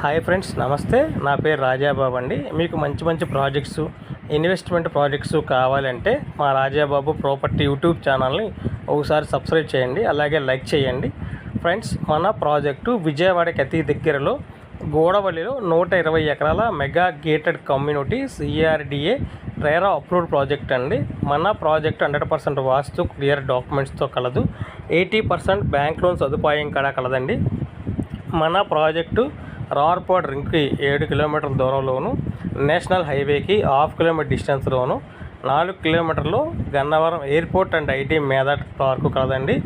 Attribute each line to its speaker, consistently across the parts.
Speaker 1: Hi friends, నమస్తే. నా పేరు రాజాబాబు అండి. మీకు మంచి మంచి ప్రాజెక్ట్స్, ఇన్వెస్ట్మెంట్ ప్రాజెక్ట్స్ కావాలంటే మా రాజాబాబు ప్రాపర్టీ యూట్యూబ్ ఛానల్ని ఒకసారి సబ్స్క్రైబ్ చేయండి, అలాగే లైక్ చేయండి. ఫ్రెండ్స్, మన ప్రాజెక్టు విజయవాడకి అతి దగ్గరలో గోడవల్లిలో 120 ఎకరాల mega gated community CRDA RERA approved project అండి. మన ప్రాజెక్ట్ 100% వాస్తు క్లియర్ డాక్యుమెంట్స్తో కలదు. 80% బ్యాంక్ లోన్ సదుపాయం కూడా కలదండి. మన ప్రాజెక్టు రార్పాడ్ రింగ్కి 7 కిలోమీటర్ల దూరంలోను, నేషనల్ హైవేకి 1/2 కిలోమీటర్ డిస్టెన్స్లోను, 4 కిలోమీటర్లు గన్నవరం ఎయిర్పోర్ట్ అండ్ ఐటీ మేధా పార్కు కలదండి.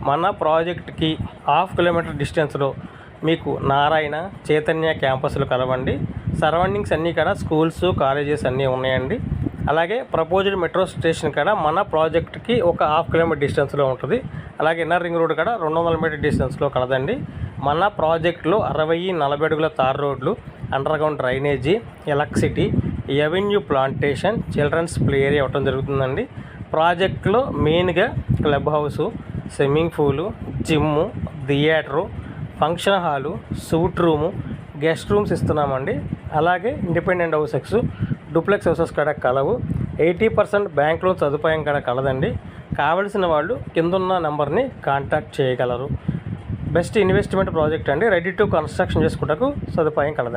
Speaker 1: మన ప్రాజెక్ట్కి 1/2 కిలోమీటర్ డిస్టెన్స్లో మీకు నారాయణ, చైతన్య క్యాంపస్లు కలవండి. సరౌండింగ్స్ అన్నీ కూడా స్కూల్స్, కాలేజెస్ అన్నీ ఉన్నాయండి. అలాగే ప్రపోజ్డ్ మెట్రో స్టేషన్ కూడా మన ప్రాజెక్ట్కి ఒక 1/2 కిలోమీటర్ డిస్టెన్స్లో ఉంటుంది. అలాగే ఇన్నర్ రింగ్ రోడ్ కూడా 200 మీటర్ డిస్టెన్స్లో కలదండి. మన ప్రాజెక్టులో 60-40 అడుగుల తార్ రోడ్లు, underground drainage, electricity, avenue plantation, children's play area ఇవ్వటం జరుగుతుందండి. ప్రాజెక్టులో మెయిన్గా club house, swimming pool, gym, theatre, function hall, suite room, guest rooms ఇస్తున్నామండి. అలాగే ఇండిపెండెంట్ హౌసెస్, డూప్లెక్స్ హౌసెస్ కూడా కలవు. 80% బ్యాంక్ లోన్ సదుపాయం కూడా కలదండి. కావలసిన వాళ్ళు కిందున్న నెంబర్ని కాంటాక్ట్ చేయగలరు. బెస్ట్ ఇన్వెస్ట్మెంట్ ప్రాజెక్ట్ అండి. రెడీ టు కన్స్ట్రక్షన్ చేసుకుంటకు సదుపాయం కలదండి.